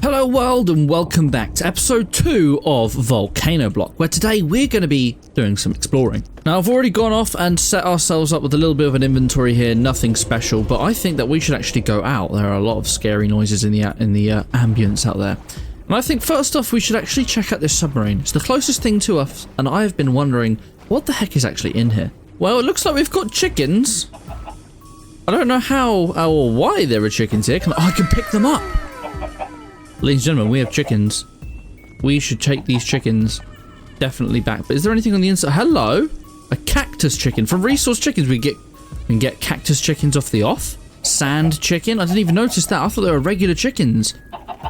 Hello world and welcome back to episode 2 of Volcanoblock, where today we're going to be doing some exploring. Now I've already gone off and set ourselves up with a little bit of an inventory here, nothing special, but I think that we should actually go out. There are a lot of scary noises in the ambience out there. And I think first off we should actually check out this submarine. It's the closest thing to us and I have been wondering what the heck is actually in here. Well, it looks like we've got chickens. I don't know how or why there are chickens here. I can pick them up. Ladies and gentlemen, we have chickens. We should take these chickens definitely back. But is there anything on the inside? Hello? A cactus chicken. From resource chickens, we can get cactus chickens off the off. Sand chicken. I didn't even notice that. I thought they were regular chickens.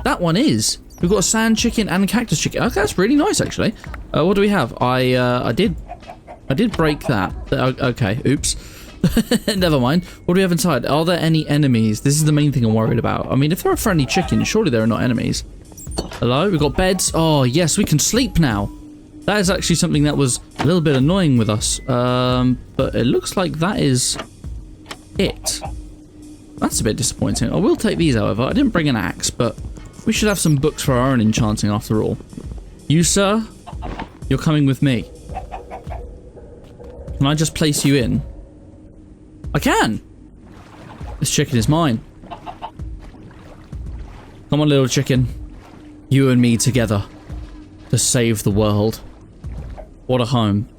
That one is. We've got a sand chicken and a cactus chicken. Okay, that's really nice, actually. What do we have? I did break that. Okay, oops. Never mind. What do we have inside? Are there any enemies? This is the main thing I'm worried about. I mean, if they're a friendly chicken, surely there are not enemies. Hello? We've got beds. Oh, yes, we can sleep now. That is actually something that was a little bit annoying with us. But it looks like that is it. That's a bit disappointing. I will take these, however. I didn't bring an axe, but we should have some books for our own enchanting after all. You, sir, you're coming with me. Can I just place you in? I can! This chicken is mine. Come on, little chicken. You and me together. To save the world. What a home.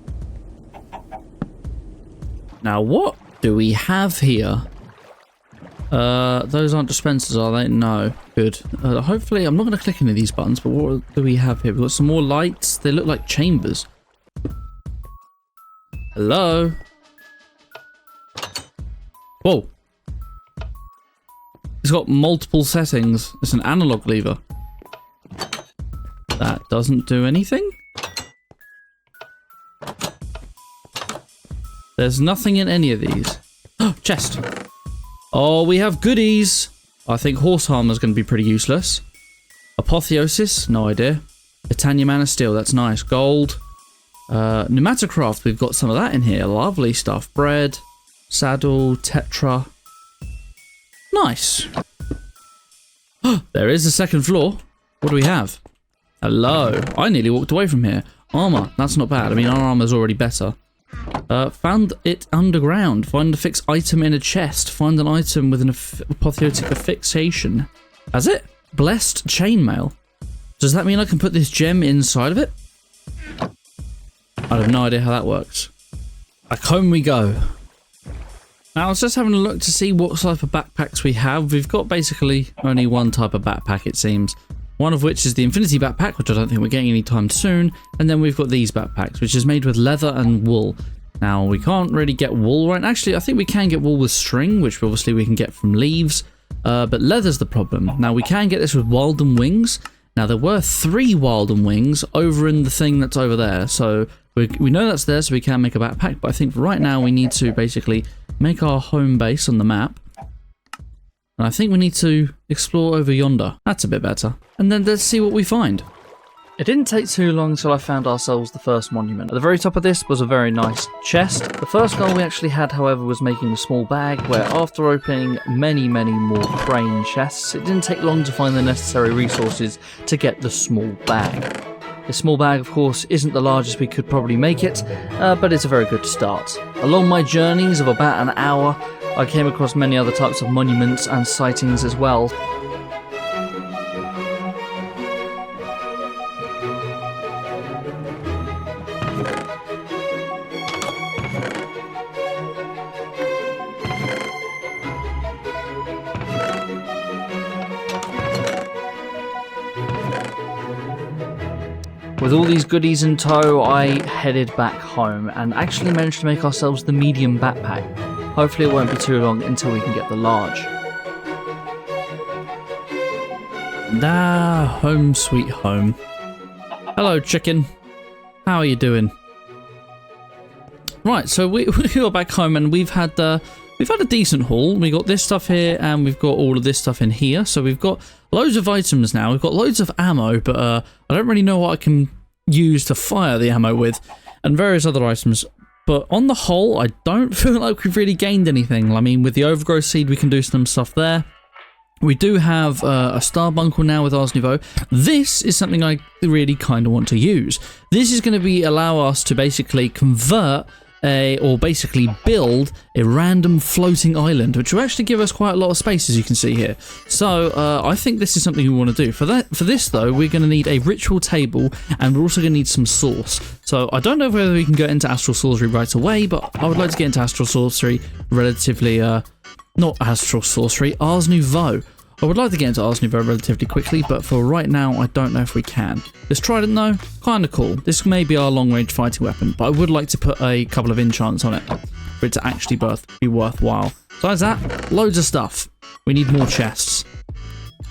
Now, what do we have here? Those aren't dispensers, are they? No. Good. Hopefully, I'm not going to click any of these buttons, but what do we have here? We've got some more lights. They look like chambers. Hello? Whoa. It's got multiple settings. It's an analog lever. That doesn't do anything. There's nothing in any of these. Chest. Oh, we have goodies. I think horse armor is going to be pretty useless. Apotheosis, no idea. Titanium mana steel, that's nice. Gold. Pneumaticraft, we've got some of that in here. Lovely stuff. Bread. Saddle, tetra. Nice. There is a second floor. What do we have? Hello. I nearly walked away from here. Armor. That's not bad. I mean, our armor's already better. Found it underground. Find a fixed item in a chest. Find an item with an apotheotic affixation. Has it? Blessed chainmail. Does that mean I can put this gem inside of it? I have no idea how that works. Back home we go. Now, I was just having a look to see what type of backpacks we have. We've got basically only one type of backpack, it seems. One of which is the Infinity backpack, which I don't think we're getting anytime soon. And then we've got these backpacks, which is made with leather and wool. Now, we can't really get wool right. Actually, I think we can get wool with string, which obviously we can get from leaves. But leather's the problem. Now, we can get this with wilden wings. Now, there were 3 wilden wings over in the thing that's over there. So we know that's there, so we can make a backpack. But I think right now we need to basically make our home base on the map. And I think we need to explore over yonder. That's a bit better. And then let's see what we find. It didn't take too long until I found ourselves the first monument. At the very top of this was a very nice chest. The first goal we actually had, however, was making a small bag, where after opening many more crane chests, it didn't take long to find the necessary resources to get the small bag. This small bag, of course, isn't the largest we could probably make it, but it's a very good start. Along my journeys of about an hour, I came across many other types of monuments and sightings as well. With all these goodies in tow, I headed back home and actually managed to make ourselves the medium backpack. Hopefully it won't be too long until we can get the large. Home sweet home. Hello, chicken. How are you doing? Right, so we got back home and we've had a decent haul. We got this stuff here and we've got all of this stuff in here. So we've got loads of items now. We've got loads of ammo, but I don't really know what I can use to fire the ammo with, and various other items. But on the whole, I don't feel like we've really gained anything. I mean, with the overgrowth seed, we can do some stuff there. We do have a Starbuncle now with Ars Nouveau. This is something I really kind of want to use. This is going to allow us to basically convert or basically build a random floating island, which will actually give us quite a lot of space, as you can see here. So I think this is something we want to do. For this though, we're going to need a ritual table, and we're also going to need some source. So I don't know whether we can get into astral sorcery right away, but I would like to get into astral sorcery relatively, not astral sorcery, Ars Nouveau. I would like to get into Ars Nouveau relatively quickly, but for right now, I don't know if we can. This trident though, kind of cool. This may be our long-range fighting weapon, but I would like to put a couple of enchants on it for it to actually be worthwhile. Besides that, loads of stuff. We need more chests.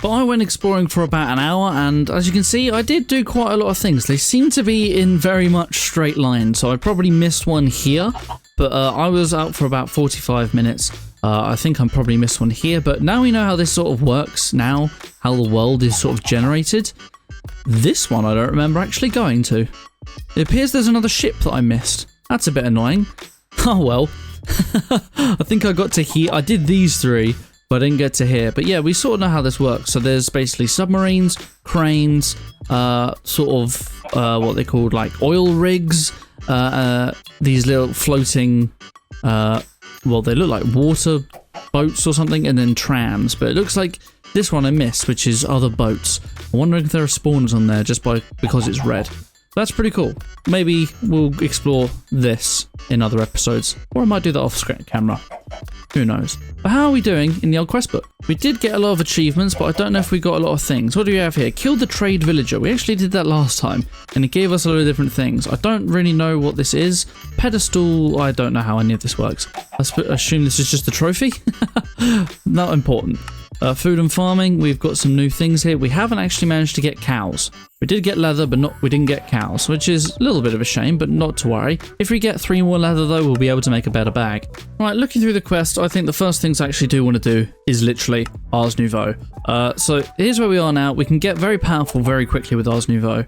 But I went exploring for about an hour, and as you can see, I did do quite a lot of things. They seem to be in very much straight lines, so I probably missed one here, but I was out for about 45 minutes. I think I probably missed one here, but now we know how this sort of works now, how the world is sort of generated. This one I don't remember actually going to. It appears there's another ship that I missed. That's a bit annoying. Oh well. I think I got to here. I did these three, but I didn't get to here. But yeah, we sort of know how this works. So there's basically submarines, cranes, sort of what they called like oil rigs, these little floating well, they look like water boats or something, and then trams. But it looks like this one I missed, which is other boats. I'm wondering if there are spawners on there just because it's red. That's pretty cool. Maybe we'll explore this in other episodes, or I might do that off camera. Who knows? But how are we doing in the old quest book? We did get a lot of achievements, but I don't know if we got a lot of things. What do we have here? Kill the trade villager. We actually did that last time, and it gave us a lot of different things. I don't really know what this is. Pedestal, I don't know how any of this works. I assume this is just a trophy. Not important. Food and farming, we've got some new things here. We haven't actually managed to get cows. We did get leather, but we didn't get cows, which is a little bit of a shame, but not to worry. If we get 3 more leather though, we'll be able to make a better bag. Right, looking through the quest, I think the first things I actually do want to do is literally Ars Nouveau. So here's where we are now. We can get very powerful very quickly with Ars Nouveau.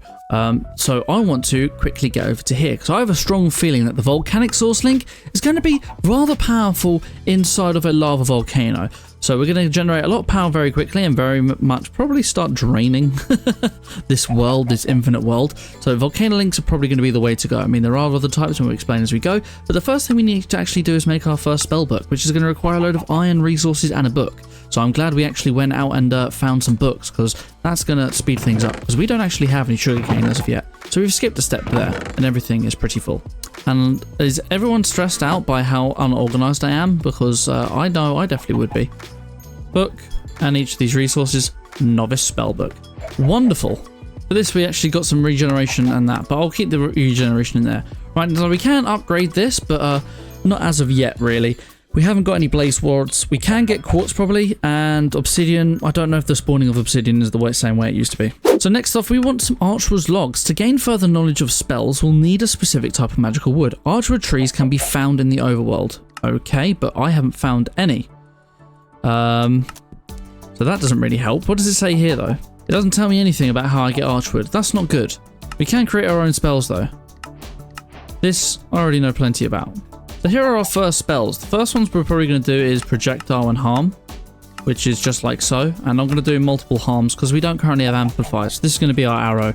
So I want to quickly get over to here, because I have a strong feeling that the volcanic source link is going to be rather powerful inside of a lava volcano. So we're going to generate a lot of power very quickly and very much probably start draining this world, this infinite world. So volcano links are probably going to be the way to go. I mean, there are other types and we'll explain as we go. But the first thing we need to actually do is make our first spell book, which is going to require a load of iron resources and a book. So I'm glad we actually went out and found some books, because that's going to speed things up, because we don't actually have any sugarcane as of yet. So we've skipped a step there and everything is pretty full. And is everyone stressed out by how unorganized I am? Because I know I definitely would be. Book, and each of these resources, novice spellbook. Wonderful. For this we actually got some regeneration and that, but I'll keep the regeneration in there. Right, so we can upgrade this, but not as of yet really. We haven't got any blaze wards. We can get quartz probably, and obsidian. I don't know if the spawning of obsidian is the same way it used to be. So next off, we want some archwood logs. To gain further knowledge of spells, we'll need a specific type of magical wood. Archwood trees can be found in the overworld. Okay, but I haven't found any. So that doesn't really help. What does it say here though? It doesn't tell me anything about how I get archwood. That's not good. We can create our own spells though. This I already know plenty about. So here are our first spells. The first ones we're probably going to do is projectile and harm, which is just like so. And I'm going to do multiple harms because we don't currently have amplifiers. This is going to be our arrow.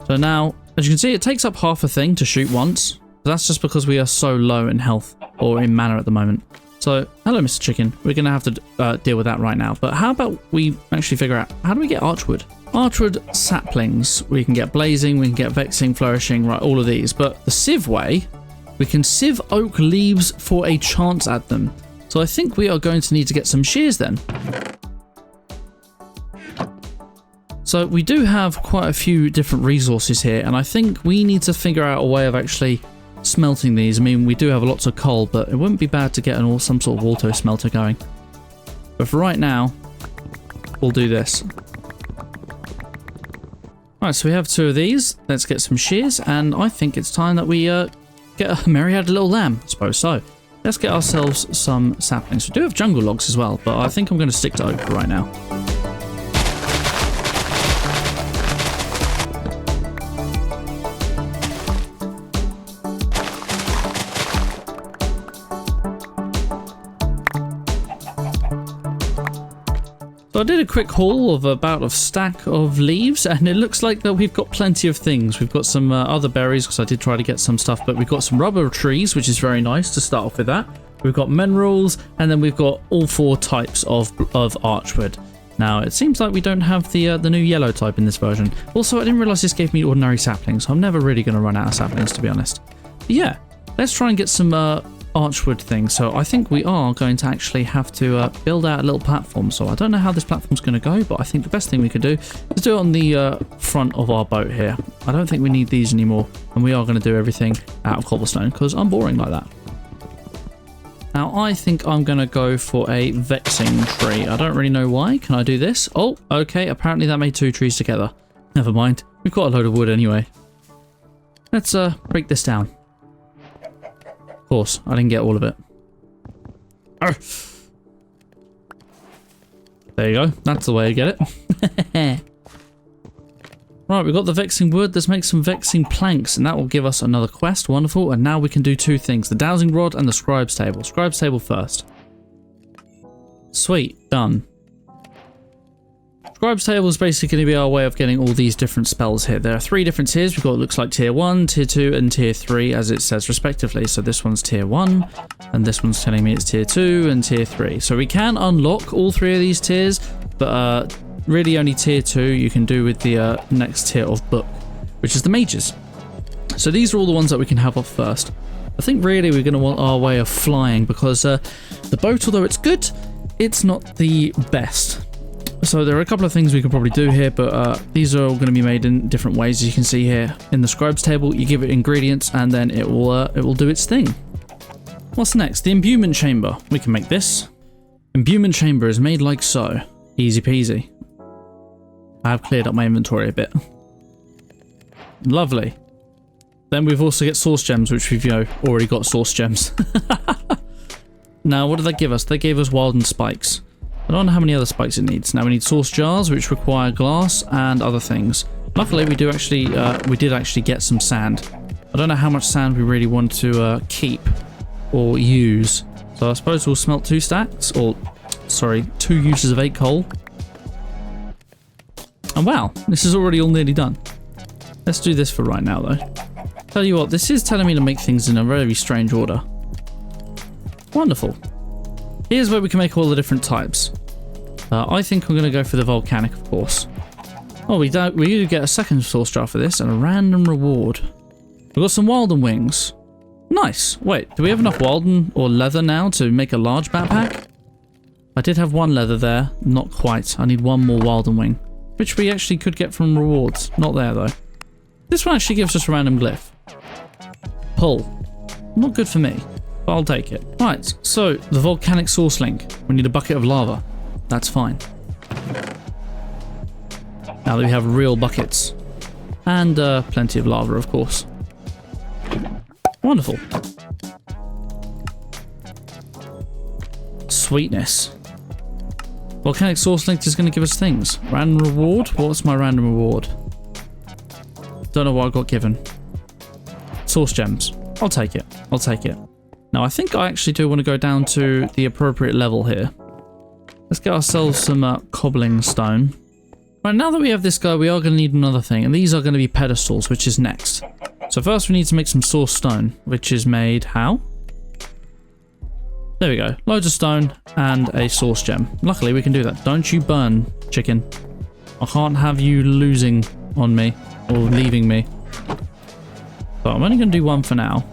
So now, as you can see, it takes up half a thing to shoot once. That's just because we are so low in health or in mana at the moment. So, hello, Mr. Chicken. We're going to have to deal with that right now. But how about we actually figure out, how do we get archwood? Archwood saplings. We can get blazing, we can get vexing, flourishing, right, all of these. But the sieve way, we can sieve oak leaves for a chance at them. So I think we are going to need to get some shears then. So we do have quite a few different resources here, and I think we need to figure out a way of actually smelting these. I mean, we do have lots of coal, but it wouldn't be bad to get some sort of auto smelter going. But for right now, we'll do this. Alright, so we have 2 of these. Let's get some shears, and I think it's time that we get a merry-headed little lamb, I suppose so. Let's get ourselves some saplings. We do have jungle logs as well, but I think I'm going to stick to oak right now. So I did a quick haul of about a stack of leaves, and it looks like that we've got plenty of things. We've got some other berries, because I did try to get some stuff, but we've got some rubber trees, which is very nice to start off with that. We've got minerals, and then we've got all 4 types of archwood. Now, it seems like we don't have the new yellow type in this version. Also, I didn't realise this gave me ordinary saplings, so I'm never really going to run out of saplings, to be honest. But yeah, let's try and get some archwood things. So I think we are going to actually have to build out a little platform. So I don't know how this platform's going to go, but I think the best thing we could do is do it on the front of our boat here. I don't think we need these anymore, and we are going to do everything out of cobblestone, because I'm boring like that. Now, I think I'm going to go for a vexing tree. I don't really know why. Can I do this? Oh, okay. Apparently that made 2 trees together. Never mind. We've got a load of wood anyway. Let's break this down. Of course, I didn't get all of it. Arrgh. There you go. That's the way to get it. Right, we've got the vexing wood. Let's make some vexing planks, and that will give us another quest. Wonderful. And now we can do 2 things. The dowsing rod and the scribe's table. Scribe's table first. Sweet. Done. Scribe's table is basically going to be our way of getting all these different spells here. There are 3 different tiers. We've got, it looks like, tier 1, tier 2, and tier 3, as it says respectively. So this one's tier 1, and this one's telling me it's tier 2 and tier 3. So we can unlock all 3 of these tiers, but really only tier 2 you can do with the next tier of book, which is the mages. So these are all the ones that we can have off first. I think really we're going to want our way of flying, because the boat, although it's good, it's not the best. So there are a couple of things we can probably do here, but these are all going to be made in different ways. As you can see here in the scribe's table, you give it ingredients and then it will do its thing. What's next? The imbuement chamber. We can make this. Imbuement chamber is made like so. Easy peasy. I have cleared up my inventory a bit. Lovely. Then we've also got source gems, which we've already got source gems. Now, what did they give us? They gave us wildened spikes. I don't know how many other spikes it needs. Now we need source jars, which require glass and other things. Luckily, we did actually get some sand. I don't know how much sand we really want to keep or use. So I suppose we'll smelt 2 stacks, or sorry, 2 uses of 8 coal. And wow, this is already all nearly done. Let's do this for right now, though. Tell you what, this is telling me to make things in a very strange order. Wonderful. Here's where we can make all the different types. I think I'm going to go for the volcanic, of course. Oh, we do get a second source jar for this and a random reward. We've got some wilden wings. Nice. Wait, do we have enough wilden or leather now to make a large backpack? I did have 1 leather there. Not quite. I need 1 more wilden wing, which we actually could get from rewards. Not there, though. This one actually gives us a random glyph. Pull. Not good for me, but I'll take it. Right, so the volcanic source link. We need a bucket of lava. That's fine. Now that we have real buckets. And plenty of lava, of course. Wonderful. Sweetness. Volcanic source link is going to give us things. Random reward? What's my random reward? Don't know what I got given. Source gems. I'll take it. I'll take it. Now, I think I actually do want to go down to the appropriate level here. Let's get ourselves some cobbling stone. Right, now that we have this guy, we are going to need another thing, and these are going to be pedestals, which is next. So first we need to make some source stone, which is made how? There we go. Loads of stone and a source gem. Luckily, we can do that. Don't you burn, chicken. I can't have you losing on me or leaving me. So I'm only going to do 1 for now.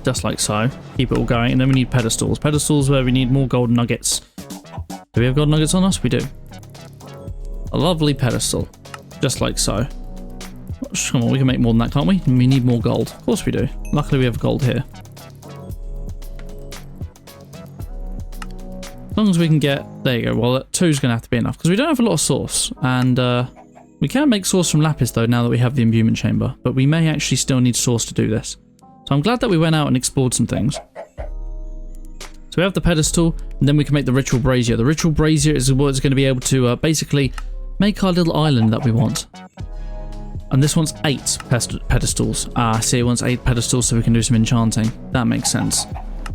Just like so. Keep it all going. And then we need pedestals. Pedestals where we need more golden nuggets. Do we have golden nuggets on us? We do. A lovely pedestal. Just like so. Come on, we can make more than that, can't we? We need more gold. Of course we do. Luckily we have gold here. As long as we can get... There you go. Well, 2 is going to have to be enough. Because we don't have a lot of source. And we can make source from lapis, though, now that we have the imbuement chamber. But we may actually still need source to do this. So I'm glad that we went out and explored some things. So we have the pedestal, and then we can make the ritual brazier. The ritual brazier is what's going to be able to basically make our little island that we want. And this one's 8 pedestals. I see it wants 8 pedestals so we can do some enchanting. That makes sense.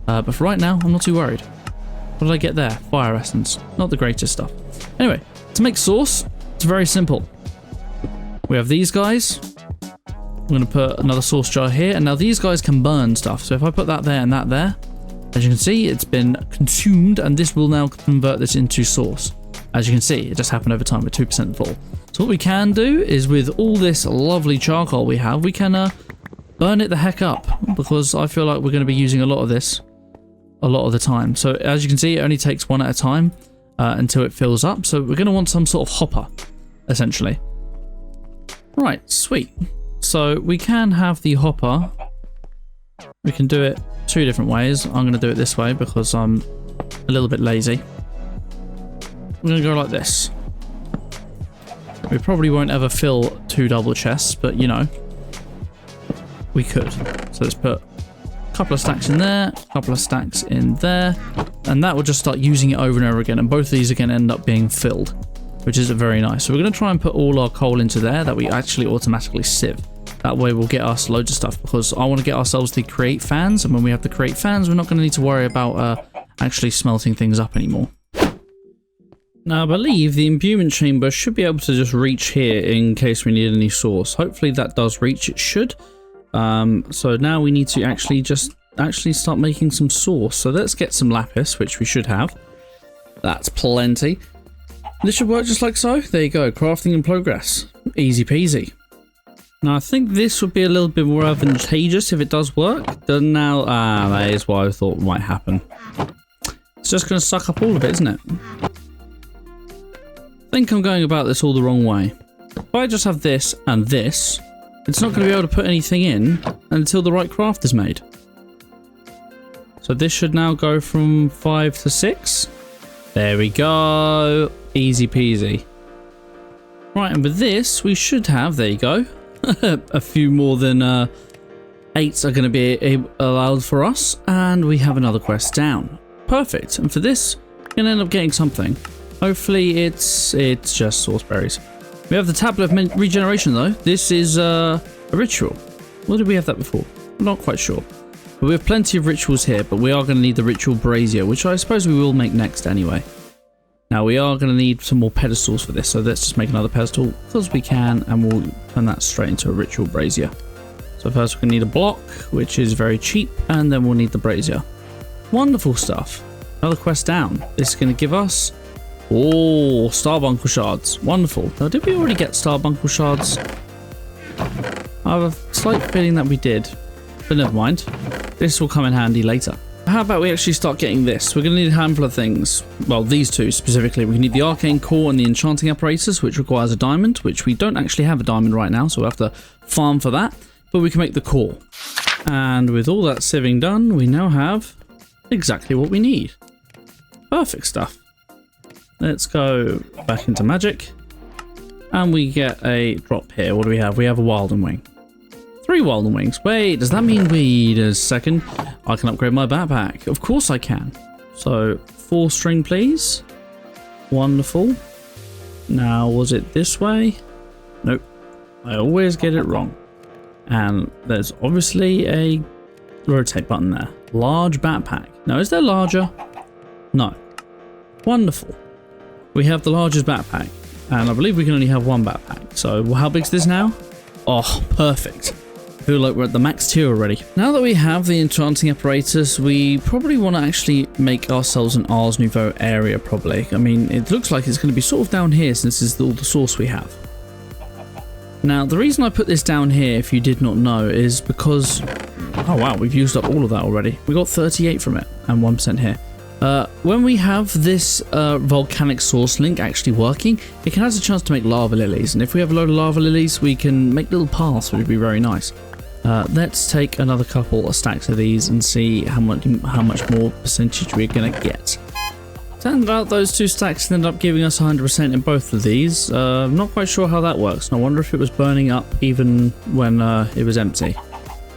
But for right now, I'm not too worried. What did I get there? Fire essence. Not the greatest stuff. Anyway, to make sauce, it's very simple. We have these guys. I'm going to put another sauce jar here. And now these guys can burn stuff. So if I put that there and that there, as you can see, it's been consumed. And this will now convert this into sauce. As you can see, it just happened over time with 2% full. So what we can do is with all this lovely charcoal we have, we can burn it the heck up. Because I feel like we're going to be using a lot of this a lot of the time. So as you can see, it only takes one at a time until it fills up. So we're going to want some sort of hopper, essentially. Right, sweet. So we can have the hopper. We can do it 2 different ways. I'm going to do it this way because I'm a little bit lazy. We're going to go like this. We probably won't ever fill 2 double chests, but you know, we could. So let's put a couple of stacks in there, a couple of stacks in there, and that will just start using it over and over again. And both of these are going to end up being filled, which is very nice. So we're going to try and put all our coal into there that we actually automatically sieve. That way we'll get us loads of stuff because I want to get ourselves the create fans. And when we have the create fans, we're not going to need to worry about actually smelting things up anymore. Now I believe the imbuement chamber should be able to just reach here in case we need any sauce. Hopefully that does reach, it should. So now we need to actually start making some sauce. So let's get some lapis, which we should have. That's plenty. This should work just like so. There you go, crafting in progress. Easy peasy. Now I think this would be a little bit more advantageous if it does work. Then now, that is what I thought might happen. It's just going to suck up all of it, isn't it? I think I'm going about this all the wrong way. If I just have this and this, it's not going to be able to put anything in until the right craft is made. So this should now go from 5 to 6. There we go. Easy peasy. Right, and with this, we should have, there you go, a few more than 8 are going to be allowed for us. And we have another quest down. Perfect. And for this, we're going to end up getting something. Hopefully it's just sauce berries. We have the tablet of regeneration though. This is a ritual. What did we have that before? I'm not quite sure. But we have plenty of rituals here, but we are going to need the ritual brazier, which I suppose we will make next anyway. Now we are going to need some more pedestals for this, so let's just make another pedestal because we can, and we'll turn that straight into a ritual brazier. So first we're going to need a block, which is very cheap, and then we'll need the brazier. Wonderful stuff. Another quest down. This is going to give us, oh, Starbuncle shards. Wonderful. Now, did we already get Starbuncle shards? I have a slight feeling that we did, but never mind. This will come in handy later. How about we actually start getting this? We're going to need a handful of things. Well, these two specifically. We need the arcane core and the enchanting apparatus, which requires a diamond, which we don't actually have a diamond right now, so we'll have to farm for that. But we can make the core. And with all that sieving done, we now have exactly what we need. Perfect stuff. Let's go back into magic. And we get a drop here. What do we have? We have a Wilden Wing. 3 Wilden Wings. Wait, does that mean wait a second? I can upgrade my backpack. Of course I can. So 4 string, please. Wonderful. Now, was it this way? Nope. I always get it wrong. And there's obviously a rotate button there. Large backpack. Now, is there larger? No. Wonderful. We have the largest backpack. And I believe we can only have 1 backpack. So how big is this now? Oh, perfect. I feel like we're at the max tier already. Now that we have the enchanting apparatus, we probably want to actually make ourselves an Ars Nouveau area, probably. I mean, it looks like it's going to be sort of down here since this is all the source we have. Now, the reason I put this down here, if you did not know, is because... oh, wow, we've used up all of that already. We got 38 from it and 1% here. When we have this volcanic source link actually working, it can have a chance to make lava lilies. And if we have a load of lava lilies, we can make little paths, which would be very nice. Let's take another couple of stacks of these and see how much more percentage we're going to get. Turns out those 2 stacks ended up giving us 100% in both of these. I'm not quite sure how that works. And I wonder if it was burning up even when it was empty.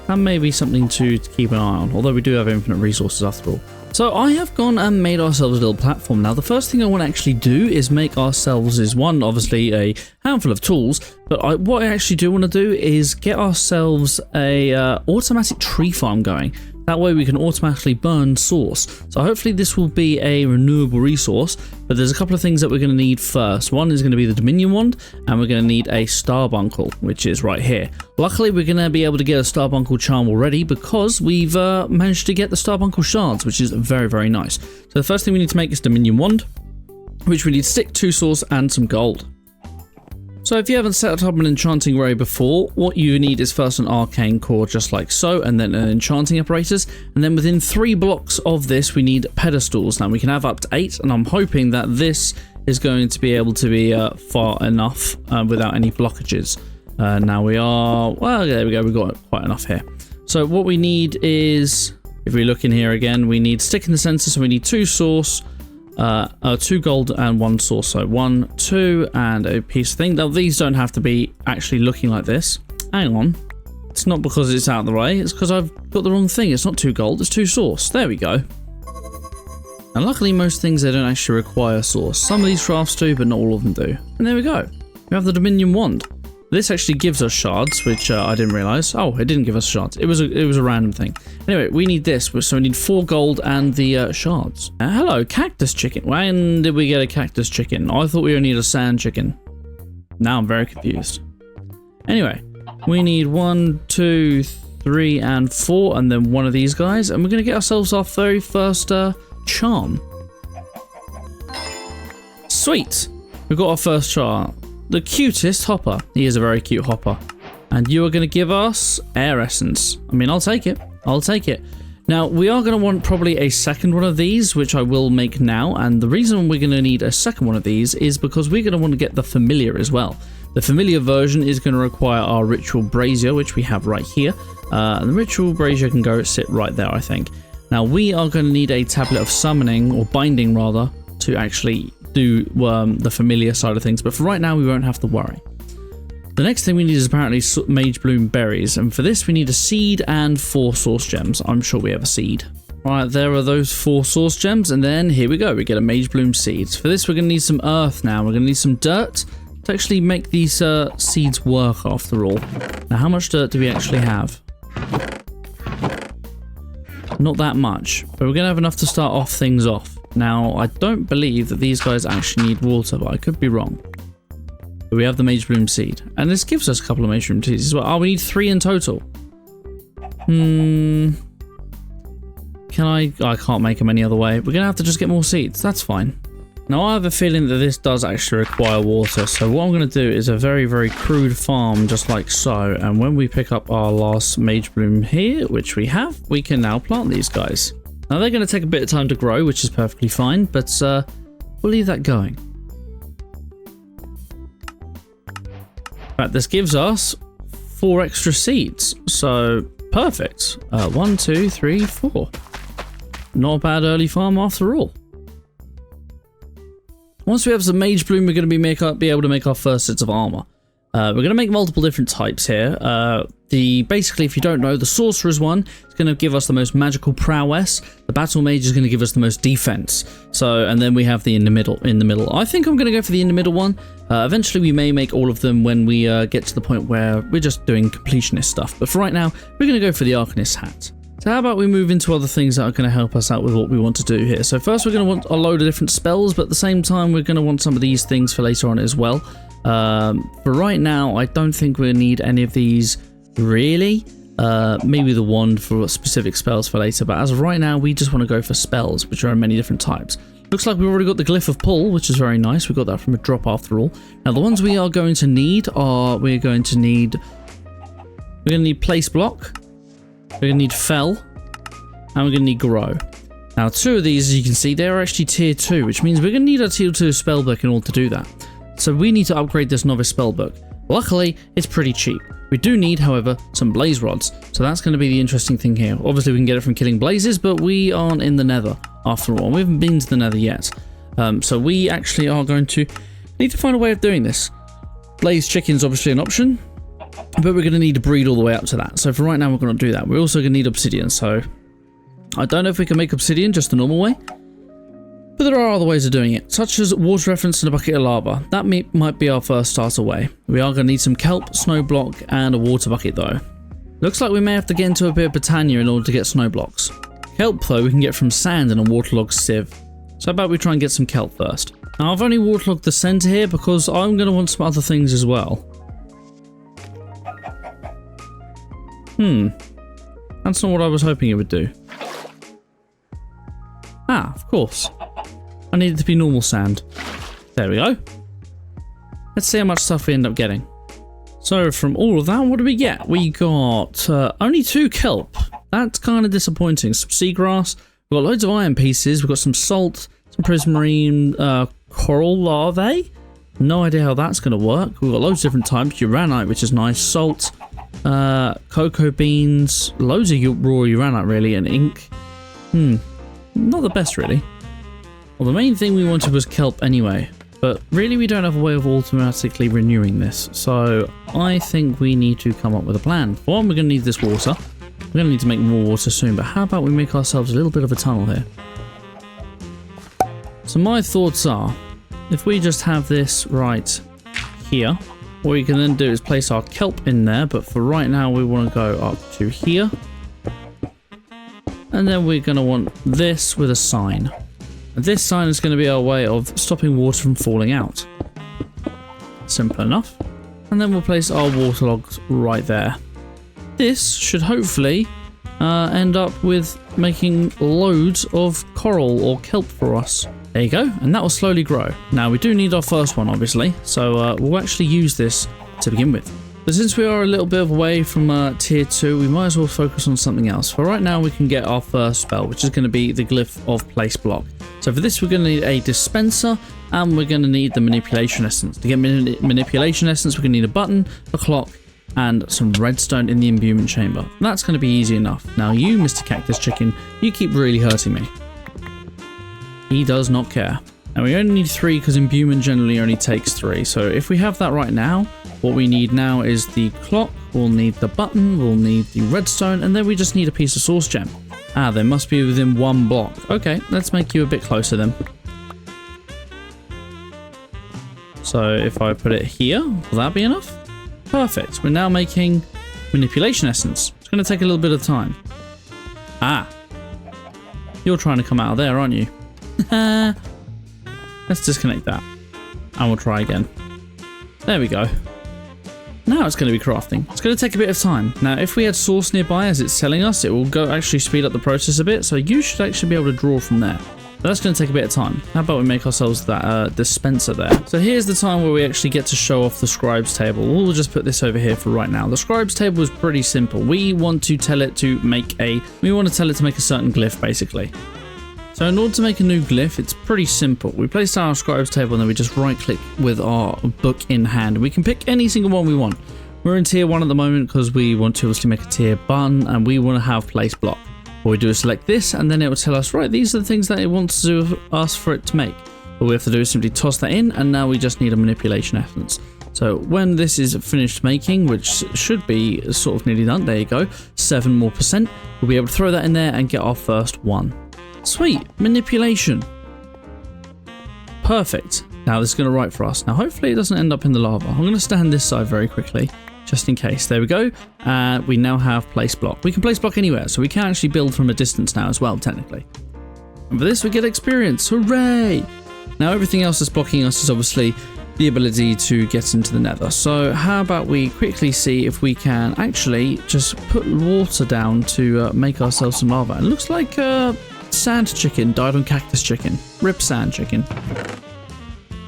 That may be something to keep an eye on, although we do have infinite resources after all. So I have gone and made ourselves a little platform. Now the first thing I want to actually do is make ourselves obviously a handful of tools, but what I actually do want to do is get ourselves a automatic tree farm going. That way we can automatically burn source. So hopefully this will be a renewable resource, but there's a couple of things that we're going to need first. One is going to be the Dominion Wand, and we're going to need a Starbuncle, which is right here. Luckily, we're going to be able to get a Starbuncle charm already because we've managed to get the Starbuncle shards, which is very, very nice. So the first thing we need to make is Dominion Wand, which we need stick, 2 source, and some gold. So if you haven't set up an enchanting ray before, what you need is first an arcane core just like so, and then an enchanting apparatus, and then within 3 blocks of this we need pedestals. Now we can have up to 8, and I'm hoping that this is going to be able to be far enough without any blockages. Now we are, well, there we go, we've got quite enough here. So what we need is, if we look in here again, we need stick in the center, so we need 2 source, 2 gold and 1 source. So 1, 2, and a piece of thing. Now these don't have to be actually looking like this. Hang on. It's not because it's out of the way. It's because I've got the wrong thing. It's not 2 gold. It's 2 source. There we go. And luckily most things they don't actually require source. Some of these crafts do, but not all of them do. And there we go. We have the Dominion Wand. This actually gives us shards, which I didn't realize. Oh, it didn't give us shards. It was a random thing. Anyway, we need this, so we need 4 gold and the shards. Hello, cactus chicken. When did we get a cactus chicken? I thought we only need a sand chicken. Now I'm very confused. Anyway, we need 1, 2, 3, and 4, and then one of these guys, and we're gonna get ourselves our very first charm. Sweet, we've got our first charm. The cutest hopper. He is a very cute hopper. And you are going to give us air essence. I mean, I'll take it. I'll take it. Now, we are going to want probably a second one of these, which I will make now. And the reason we're going to need a second one of these is because we're going to want to get the familiar as well. The familiar version is going to require our ritual brazier, which we have right here. And the ritual brazier can go sit right there, I think. Now, we are going to need a tablet of summoning, or binding rather, to actually do the familiar side of things, but for right now we won't have to worry. The next thing we need is apparently Mage Bloom berries, and for this we need a seed and 4 source gems. I'm sure we have a seed. Right, there are those 4 source gems, and then here we go, we get a Mage Bloom seeds. For this we're going to need some earth now, we're going to need some dirt to actually make these seeds work after all. Now how much dirt do we actually have? Not that much, but we're going to have enough to start off things off. Now, I don't believe that these guys actually need water, but I could be wrong. But we have the Mage Bloom seed. And this gives us a couple of Mage Bloom seeds as well. Oh, we need 3 in total. Can I can't make them any other way. We're going to have to just get more seeds. That's fine. Now, I have a feeling that this does actually require water. So what I'm going to do is a very, very crude farm, just like so. And when we pick up our last Mage Bloom here, which we have, we can now plant these guys. Now they're going to take a bit of time to grow, which is perfectly fine, but we'll leave that going. Right, this gives us 4 extra seeds, so perfect. 1, 2, 3, 4. Not a bad early farm after all. Once we have some Mage Bloom, we're going to be able to make our first sets of armor. We're going to make multiple different types here. Basically, if you don't know, the Sorcerer's one is going to give us the most magical prowess. The Battle Mage is going to give us the most defense. So, and then we have the in the middle. I think I'm going to go for the in the middle one. Eventually, we may make all of them when we get to the point where we're just doing completionist stuff. But for right now, we're going to go for the Arcanist hat. So how about we move into other things that are going to help us out with what we want to do here. So first, we're going to want a load of different spells, but at the same time, we're going to want some of these things for later on as well. For right now, I don't think we'll need any of these really. Maybe the wand for specific spells for later, but as of right now, we just want to go for spells, which are in many different types. Looks like we've already got the Glyph of Pull, which is very nice. We got that from a drop after all. Now the ones we are going to need are, we're going to need Place Block, we're going to need Fell, and we're going to need Grow. Now 2 of these, as you can see, they're actually tier 2, which means we're going to need a tier 2 spellbook in order to do that. So we need to upgrade this novice spellbook. Luckily, it's pretty cheap. We do need, however, some blaze rods. So that's going to be the interesting thing here. Obviously, we can get it from killing blazes, but we aren't in the Nether after all. We haven't been to the Nether yet. So we actually are going to need to find a way of doing this. Blaze chicken's obviously an option, but we're going to need to breed all the way up to that. So for right now, we're going to do that. We're also going to need obsidian. So I don't know if we can make obsidian just the normal way, but there are other ways of doing it, such as water reference and a bucket of lava. That might be our first starter way. We are going to need some kelp, snow block, and a water bucket though. Looks like we may have to get into a bit of Britannia in order to get snow blocks. Kelp though we can get from sand and a waterlogged sieve. So how about we try and get some kelp first. Now I've only waterlogged the center here because I'm going to want some other things as well. That's not what I was hoping it would do. Ah, of course. I need it to be normal sand. There we go. Let's see how much stuff we end up getting. So from all of that, what do we get? We got only 2 kelp. That's kind of disappointing. Some seagrass. We've got loads of iron pieces. We've got some salt, some prismarine coral larvae. No idea how that's going to work. We've got loads of different types. Uranite, which is nice. Salt, cocoa beans, loads of raw uranite really, and ink. Not the best really. Well, the main thing we wanted was kelp anyway. But really we don't have a way of automatically renewing this. So I think we need to come up with a plan. For one, we're going to need this water. We're going to need to make more water soon. But how about we make ourselves a little bit of a tunnel here? So my thoughts are, if we just have this right here, what we can then do is place our kelp in there. But for right now, we want to go up to here. And then we're going to want this with a sign. This sign is going to be our way of stopping water from falling out. Simple enough. And then we'll place our waterlogs right there. This should hopefully end up with making loads of coral or kelp for us. There you go, and that will slowly grow. Now we do need our first one obviously, so we'll actually use this to begin with. But since we are a little bit away from tier 2, we might as well focus on something else. For right now we can get our first spell, which is going to be the glyph of place block. So for this we're going to need a dispenser and we're going to need the manipulation essence. To get manipulation essence we're going to need a button, a clock and some redstone in the imbuement chamber. That's going to be easy enough. Now you, Mr. Cactus Chicken, you keep really hurting me. He does not care. And we only need 3 because imbuement generally only takes 3. So if we have that right now, what we need now is the clock, we'll need the button, we'll need the redstone, and then we just need a piece of source gem. Ah, they must be within 1 block. Okay, let's make you a bit closer then. So if I put it here, will that be enough? Perfect. We're now making manipulation essence. It's going to take a little bit of time. Ah. You're trying to come out of there, aren't you? Let's disconnect that. And we'll try again. There we go. Now it's going to be crafting. It's going to take a bit of time. Now, if we had source nearby as it's telling us, it will go actually speed up the process a bit. So you should actually be able to draw from there. But that's going to take a bit of time. How about we make ourselves that dispenser there? So here's the time where we actually get to show off the scribes table. We'll just put this over here for right now. The scribes table is pretty simple. We want to tell it to make a certain glyph basically. So in order to make a new glyph, it's pretty simple. We place down our scribes table and then we just right click with our book in hand. We can pick any single one we want. We're in tier 1 at the moment because we want to obviously make a tier button and we want to have place block. What we do is select this and then it will tell us, right, these are the things that it wants to ask for it to make. What we have to do is simply toss that in and now we just need a manipulation essence. So when this is finished making, which should be sort of nearly done, there you go, 7% more, we'll be able to throw that in there and get our first one. Sweet, manipulation. Perfect. Now this is going to write for us. Now hopefully it doesn't end up in the lava. I'm going to stand this side very quickly, just in case. There we go. We now have place block. We can place block anywhere, so we can actually build from a distance now as well, technically. And for this we get experience. Hooray! Now everything else that's blocking us is obviously the ability to get into the nether. So how about we quickly see if we can actually just put water down to make ourselves some lava. It looks like sand chicken died on cactus chicken. Rip sand chicken.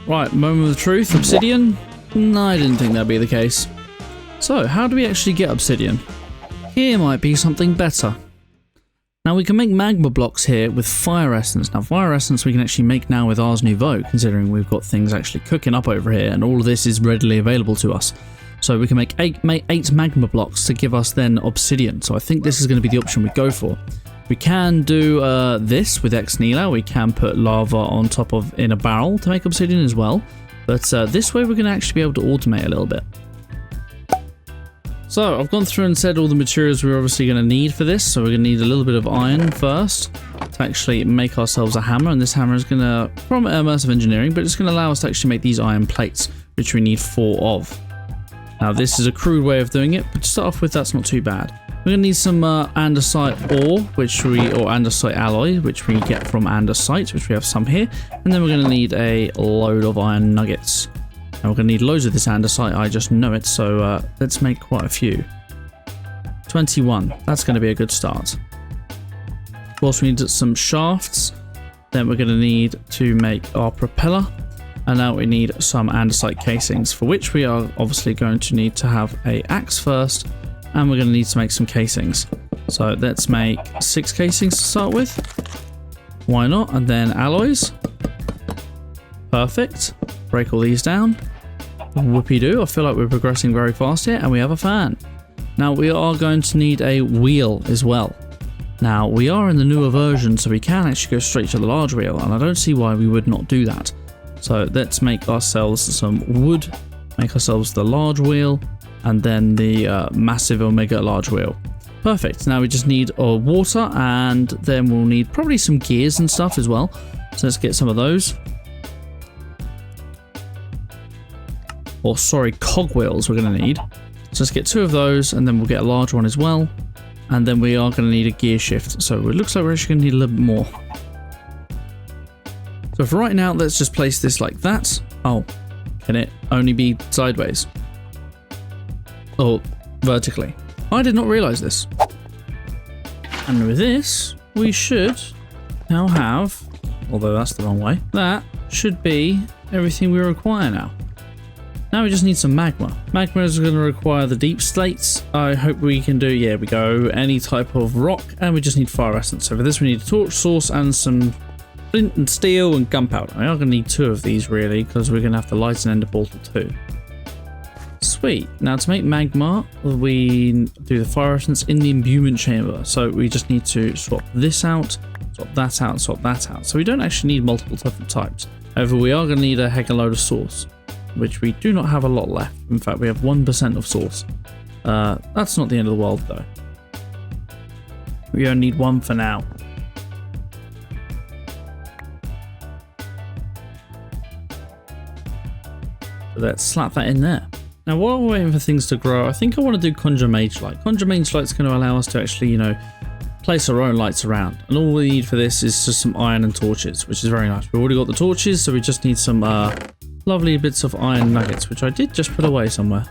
Right, moment of the truth. Obsidian? No, I didn't think that'd be the case. So, how do we actually get obsidian? Here might be something better. Now, we can make magma blocks here with fire essence. Now, fire essence we can actually make now with Ars Nouveau, considering we've got things actually cooking up over here, and all of this is readily available to us. So we can make eight magma blocks to give us then obsidian. So I think this is going to be the option we go for. We can do this with Ex Nihilo. We can put lava on top of in a barrel to make obsidian as well. But this way we're going to actually be able to automate a little bit. So I've gone through and said all the materials we're obviously going to need for this. So we're going to need a little bit of iron first to actually make ourselves a hammer. And this hammer is going to, from immersive engineering, but it's going to allow us to actually make these iron plates, which we need 4 of. Now this is a crude way of doing it, but to start off with, that's not too bad. We're going to need some andesite ore, or andesite alloy, which we get from andesite, which we have some here. And then we're going to need a load of iron nuggets. And we're going to need loads of this andesite, I just know it, so let's make quite a few. 21, that's going to be a good start. Of course, we need some shafts. Then we're going to need to make our propeller. And now we need some andesite casings, for which we are obviously going to need to have an axe first. And we're going to need to make some casings. So let's make 6 casings to start with. Why not? And then alloys. Perfect. Break all these down. Whoopie-doo. I feel like we're progressing very fast here. And we have a fan. Now we are going to need a wheel as well. Now we are in the newer version, so we can actually go straight to the large wheel. And I don't see why we would not do that. So let's make ourselves some wood. Make ourselves the large wheel. And then the massive omega large wheel. Perfect. Now we just need water, and then we'll need probably some gears and stuff as well. So let's get some of those. Or sorry, cogwheels we're going to need. So let's get 2 of those, and then we'll get a large one as well. And then we are going to need a gear shift. So it looks like we're actually going to need a little bit more. So for right now, let's just place this like that. Oh, can it only be sideways? Or vertically. I did not realize this. And with this, we should now have, although that's the wrong way, that should be everything we require now. Now we just need some magma. Magma is going to require the deep slates. I hope we can do, yeah, we go any type of rock, and we just need fire essence. So for this, we need a torch source and some flint and steel and gunpowder. We are going to need 2 of these really, because we're going to have to light an ender portal too. Sweet. Now to make magma, we do the fire essence in the imbuement chamber. So we just need to swap this out, swap that out, swap that out. So we don't actually need multiple different types. However, we are going to need a heck of a load of source, which we do not have a lot left. In fact, we have 1% of source. That's not the end of the world though. We only need 1 for now. So let's slap that in there. Now, while we're waiting for things to grow, I think I want to do Conjure Mage Light. Conjure Mage Light is going to allow us to actually, you know, place our own lights around. And all we need for this is just some iron and torches, which is very nice. We've already got the torches, so we just need some lovely bits of iron nuggets, which I did just put away somewhere.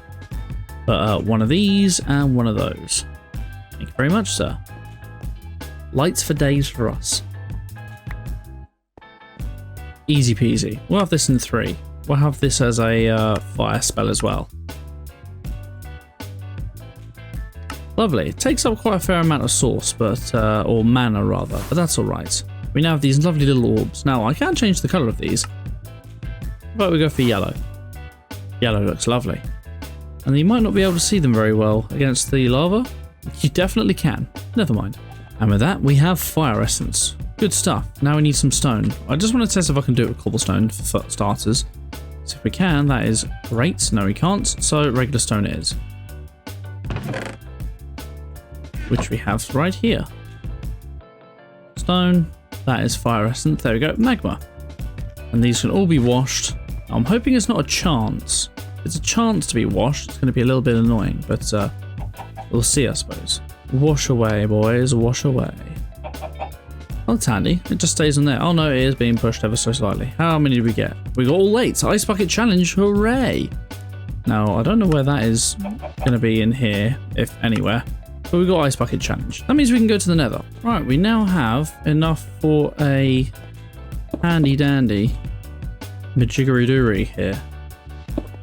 But one of these and one of those. Thank you very much, sir. Lights for days for us. Easy peasy. We'll have this in 3. We'll have this as a fire spell as well. Lovely. It takes up quite a fair amount of source, but or mana rather, but that's all right. We now have these lovely little orbs. Now I can change the color of these, but we go for yellow. Yellow looks lovely, and you might not be able to see them very well against the lava. You definitely can. Never mind. And with that, we have fire essence. Good stuff. Now we need some stone. I just want to test if I can do it with cobblestone for starters. So if we can, that is great. No, we can't. So regular stone it is. Which we have right here. Stone, that is fire essence. There we go, magma. And these can all be washed. I'm hoping it's not a chance. If it's a chance to be washed, it's going to be a little bit annoying, but we'll see, I suppose. Wash away, boys, wash away. Oh, that's handy. It just stays on there. Oh no, it is being pushed ever so slightly. How many did we get? We got all 8. Ice Bucket Challenge, hooray! Now, I don't know where that is going to be in here, if anywhere. But we got Ice Bucket Challenge. That means we can go to the Nether. Right, we now have enough for a handy dandy majiggery-doory here.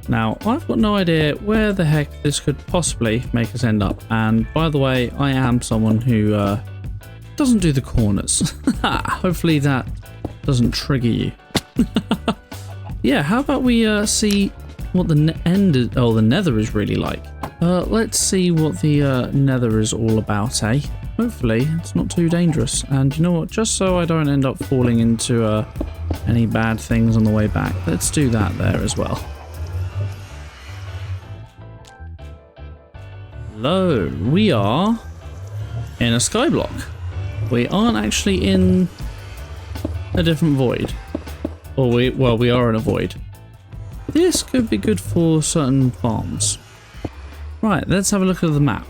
Now, I've got no idea where the heck this could possibly make us end up. And by the way, I am someone who doesn't do the corners. Hopefully that doesn't trigger you. Yeah, how about we see what the the Nether is really like. Let's see what the Nether is all about, eh? Hopefully it's not too dangerous. And you know what, just so I don't end up falling into any bad things on the way back, let's do that there as well. Hello, we are in a skyblock. We aren't actually in a different void. Or we are in a void. This could be good for certain farms. Right, let's have a look at the map.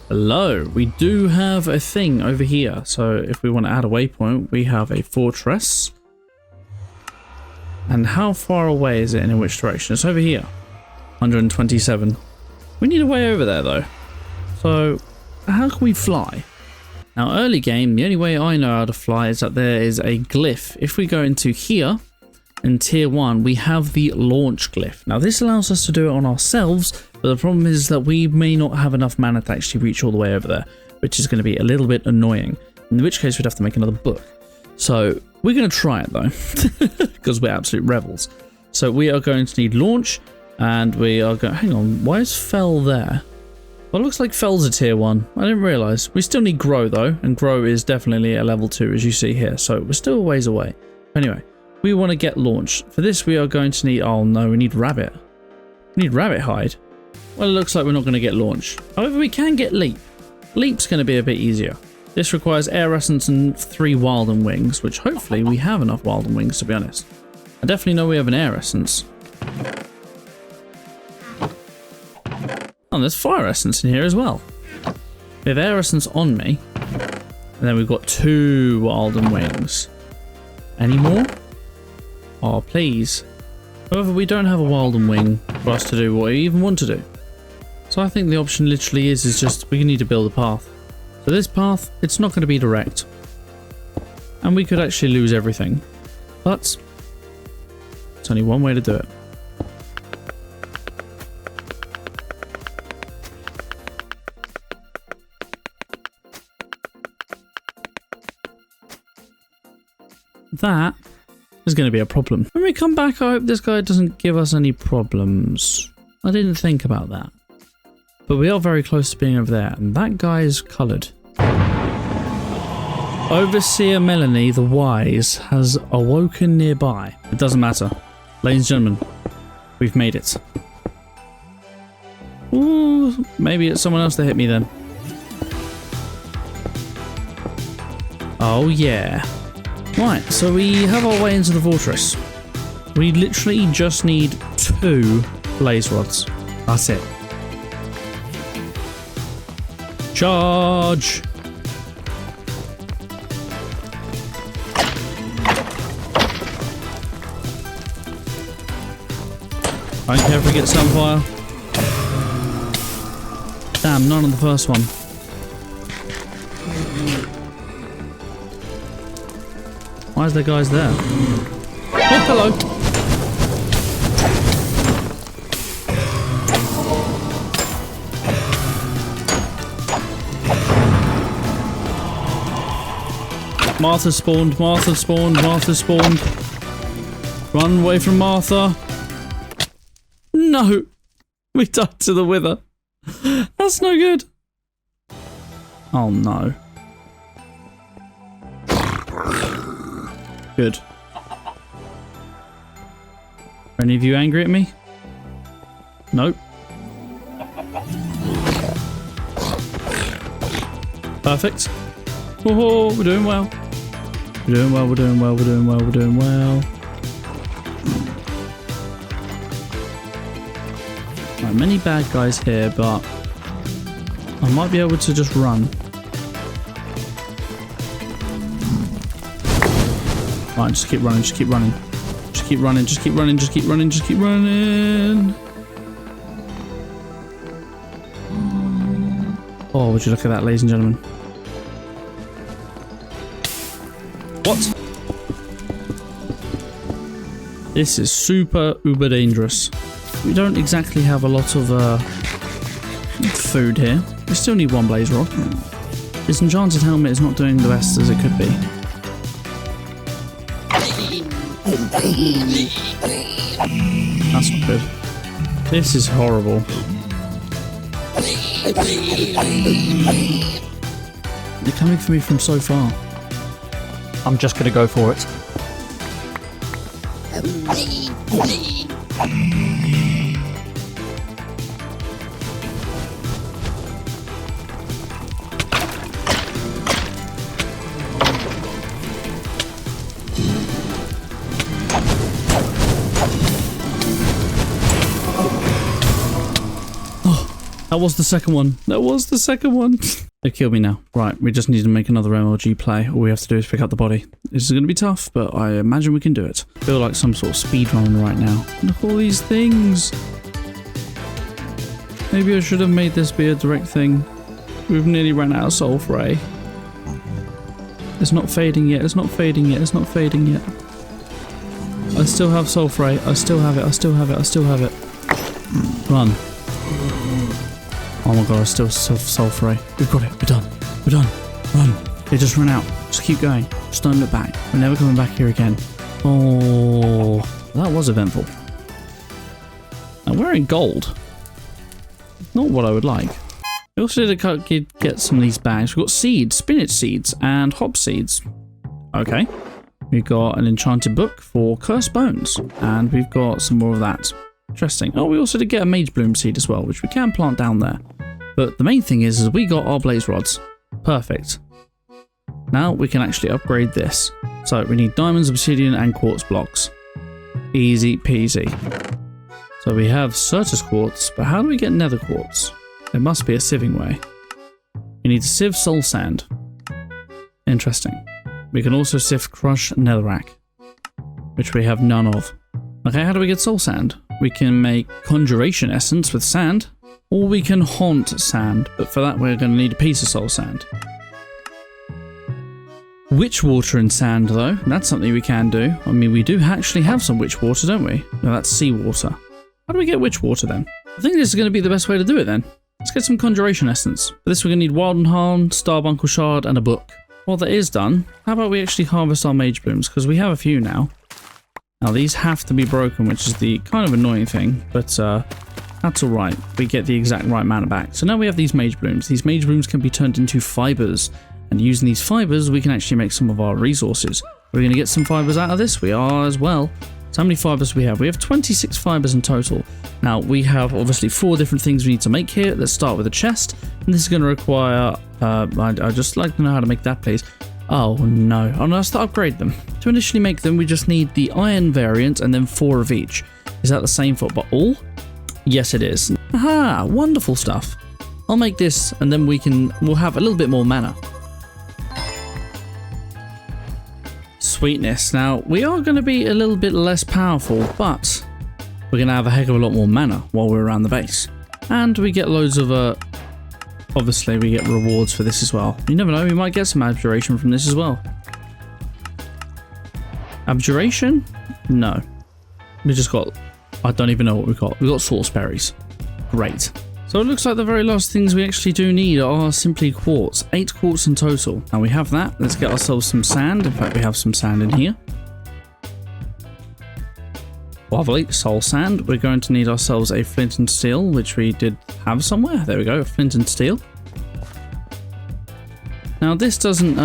Hello, we do have a thing over here. So if we want to add a waypoint, we have a fortress. And how far away is it and in which direction? It's over here. 127. We need a way over there though. So how can we fly? Now early game, the only way I know how to fly is that there is a glyph. If we go into here, in tier 1, we have the launch glyph. Now this allows us to do it on ourselves, but the problem is that we may not have enough mana to actually reach all the way over there, which is going to be a little bit annoying. In which case we'd have to make another book. So we're going to try it though, because we're absolute rebels. So we are going to need launch, and we are going, hang on, why is Fell there? Well, it looks like Fell's a tier 1. I didn't realise. We still need Grow though, and Grow is definitely a level 2 as you see here, so we're still a ways away. Anyway, we want to get launch. For this we are going to need, oh no, we need Rabbit. We need Rabbit Hide. Well, it looks like we're not going to get launch. However, we can get Leap. Leap's going to be a bit easier. This requires Air Essence and 3 Wilden Wings, which hopefully we have enough Wilden Wings to be honest. I definitely know we have an Air Essence. Oh, there's Fire Essence in here as well. We have Air Essence on me. And then we've got 2 Wilden Wings. Any more? Oh, please. However, we don't have a Wilden Wing for us to do what we even want to do. So I think the option literally is just we need to build a path. So this path, it's not going to be direct. And we could actually lose everything. But it's only one way to do it. That is going to be a problem. When we come back, I hope this guy doesn't give us any problems. I didn't think about that. But we are very close to being over there, and that guy is coloured. Overseer Melanie the Wise has awoken nearby. It doesn't matter. Ladies and gentlemen, we've made it. Ooh, maybe it's someone else that hit me then. Oh yeah. Right, so we have our way into the fortress. We literally just need 2 blaze rods. That's it. Charge! I don't care if we get Sunfire. Damn, none on the first one. Why is there guys there? Oh, hello! Martha spawned, Martha spawned, Martha spawned. Run away from Martha. No! We died to the Wither. That's no good. Oh no. Good. Are any of you angry at me? Nope. Perfect. Oh, we're doing well. We're doing well, we're doing well, we're doing well, we're doing well. Right, many bad guys here, but I might be able to just run. Right, just keep running, just keep running. Just keep running, just keep running, just keep running, just keep running. Oh, would you look at that, ladies and gentlemen. What? This is super uber dangerous. We don't exactly have a lot of food here. We still need 1 blaze rod. This enchanted helmet is not doing the best as it could be. That's not good. This is horrible. They're coming for me from so far. I'm just gonna go for it. That was the second one. That was the second one. They killed me now. Right, we just need to make another MLG play. All we have to do is pick up the body. This is going to be tough, but I imagine we can do it. I feel like some sort of speedrun right now. Look at all these things. Maybe I should have made this be a direct thing. We've nearly run out of soul fray. It's not fading yet. It's not fading yet. It's not fading yet. I still have soul fray. I still have it. I still have it. I still have it. Run. Oh my god, I still have soul fray. We've got it. We're done. We're done. Run. It just ran out. Just keep going. Just don't look back. We're never coming back here again. Oh, that was eventful. I'm wearing gold. Not what I would like. We also did get some of these bags. We've got seeds, spinach seeds, and hop seeds. Okay. We've got an enchanted book for cursed bones, and we've got some more of that. Interesting. Oh, we also did get a mage bloom seed as well, which we can plant down there. But the main thing is we got our blaze rods. Perfect. Now we can actually upgrade this. So we need diamonds, obsidian, and quartz blocks. Easy peasy. So we have Certus quartz, but how do we get nether quartz? There must be a sieving way. You need to sieve soul sand. Interesting. We can also sift crushed netherrack, which we have none of. Okay, how do we get soul sand? We can make conjuration essence with sand, or we can haunt sand, but for that we're going to need a piece of soul sand. Witch water and sand though, that's something we can do. I mean, we do actually have some witch water, don't we? No, that's seawater. How do we get witch water then? I think this is going to be the best way to do it then. Let's get some conjuration essence. For this we're going to need wild and harm, starbunkle shard, and a book. While that is done, how about we actually harvest our mage blooms, because we have a few now. Now these have to be broken, which is the kind of annoying thing, but that's alright. We get the exact right amount back. So now we have these mage blooms. These mage blooms can be turned into fibers, and using these fibers we can actually make some of our resources. We're going to get some fibers out of this. We are as well. So how many fibers do we have? We have 26 fibers in total. Now we have obviously 4 different things we need to make here. Let's start with a chest, and this is going to require I'd just like to know how to make that, please. Oh no. Oh no, let's upgrade them. To initially make them, we just need the iron variant and then 4 of each. Is that the same for all? Yes, it is. Aha, wonderful stuff. I'll make this and then we'll have a little bit more mana. Sweetness. Now, we are going to be a little bit less powerful, but we're going to have a heck of a lot more mana while we're around the base. And we get loads of obviously, we get rewards for this as well. You never know, we might get some abjuration from this as well. Abjuration? No. We just got... I don't even know what we got. We got source berries. Great. So it looks like the very last things we actually do need are simply quartz. 8 quartz in total. Now we have that. Let's get ourselves some sand. In fact, we have some sand in here. Lovely. Soul sand. We're going to need ourselves a flint and steel, which we did have somewhere. There we go. Flint and steel. Now this doesn't,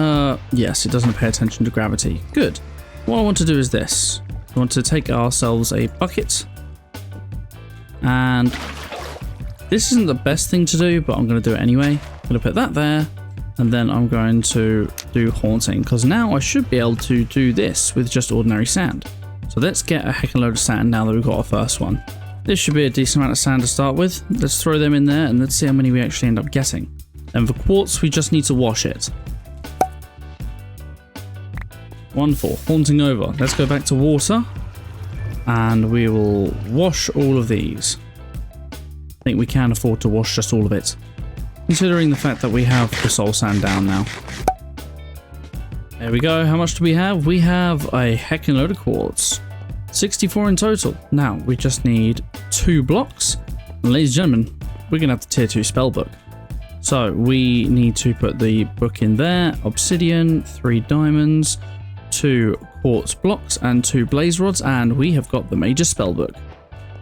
yes, it doesn't pay attention to gravity. Good. What I want to do is this. I want to take ourselves a bucket. And this isn't the best thing to do, but I'm going to do it anyway. I'm going to put that there. And then I'm going to do haunting, because now I should be able to do this with just ordinary sand. So let's get a heck of a load of sand now that we've got our first one. This should be a decent amount of sand to start with. Let's throw them in there and let's see how many we actually end up getting. And for quartz, we just need to wash it. Wonderful. Haunting over. Let's go back to water. And we will wash all of these. I think we can afford to wash just all of it, considering the fact that we have the soul sand down now. There we go. How much do we have? We have a heckin' load of quartz. 64 in total. Now, we just need 2 blocks. And ladies and gentlemen, we're going to have the tier 2 spell book. So, we need to put the book in there. Obsidian, 3 diamonds, 2 quartz blocks, and 2 blaze rods. And we have got the major spell book.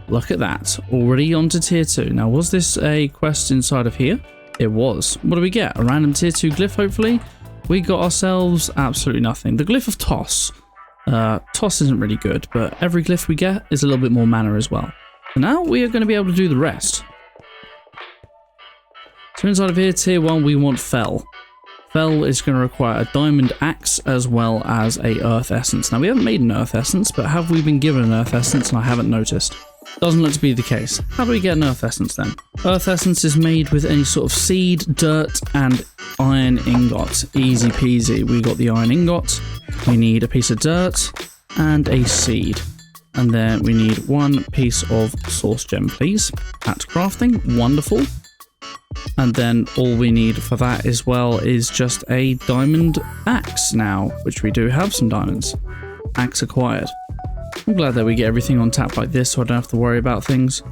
Look at that. Already on to tier 2. Now, was this a quest inside of here? It was. What do we get? A random tier 2 glyph, hopefully? We got ourselves absolutely nothing. The glyph of toss. Toss isn't really good, but every glyph we get is a little bit more mana as well. So now we are going to be able to do the rest. So inside of here, tier 1, we want fell. Fell is going to require a diamond axe as well as a earth essence. Now we haven't made an earth essence, but have we been given an earth essence and I haven't noticed? Doesn't look to be the case. How do we get an earth essence then? Earth essence is made with any sort of seed, dirt, and iron ingot. Easy peasy. We got the iron ingot. We need a piece of dirt and a seed. And then we need 1 piece of source gem, please. At crafting. Wonderful. And then all we need for that as well is just a diamond axe now, which we do have some diamonds. Axe acquired. I'm glad that we get everything on tap like this so I don't have to worry about things.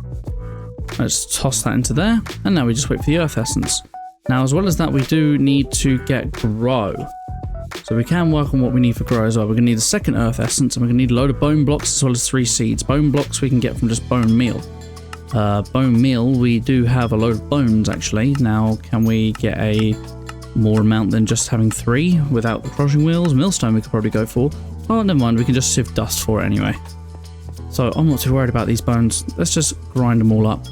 Let's toss that into there, and now we just wait for the earth essence. Now, as well as that, we do need to get grow. So we can work on what we need for grow as well. We're going to need a second earth essence, and we're going to need a load of bone blocks as well as 3 seeds. Bone blocks we can get from just bone meal. Bone meal, we do have a load of bones actually. Now, can we get a more amount than just having 3 without the crushing wheels? Millstone we could probably go for. Oh, never mind, we can just sieve dust for it anyway. So I'm not too worried about these bones. Let's just grind them all up.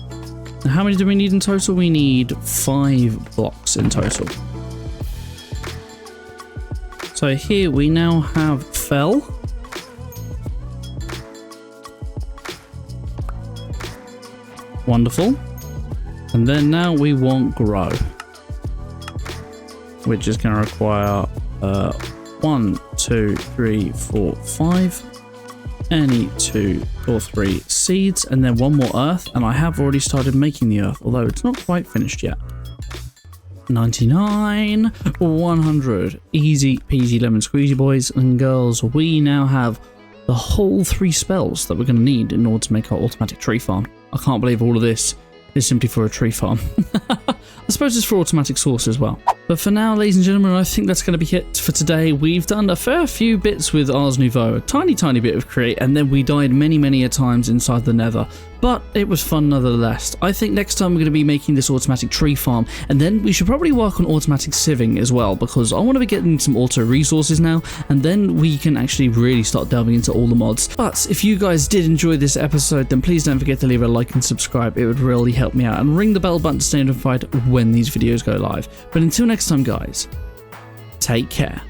Now, how many do we need in total? We need 5 blocks in total. So here we now have fell. Wonderful. And then now we want grow, which is going to require 1, 2, 3, 4, 5. Any 2 or 3 seeds, and then 1 more earth. And I have already started making the earth, although it's not quite finished yet. 99, 100. Easy peasy lemon squeezy, boys and girls. We now have the whole 3 spells that we're going to need in order to make our automatic tree farm. I can't believe all of this is simply for a tree farm. I suppose it's for automatic source as well. But for now, ladies and gentlemen, I think that's going to be it for today. We've done a fair few bits with Ars Nouveau, a tiny bit of create, and then we died many a times inside the Nether. But it was fun nonetheless. I think next time we're going to be making this automatic tree farm, and then we should probably work on automatic sieving as well, because I want to be getting some auto resources now, and then we can actually really start delving into all the mods. But if you guys did enjoy this episode, then please don't forget to leave a like and subscribe. It would really help me out, and ring the bell button to stay notified when these videos go live. But until next time, guys, take care.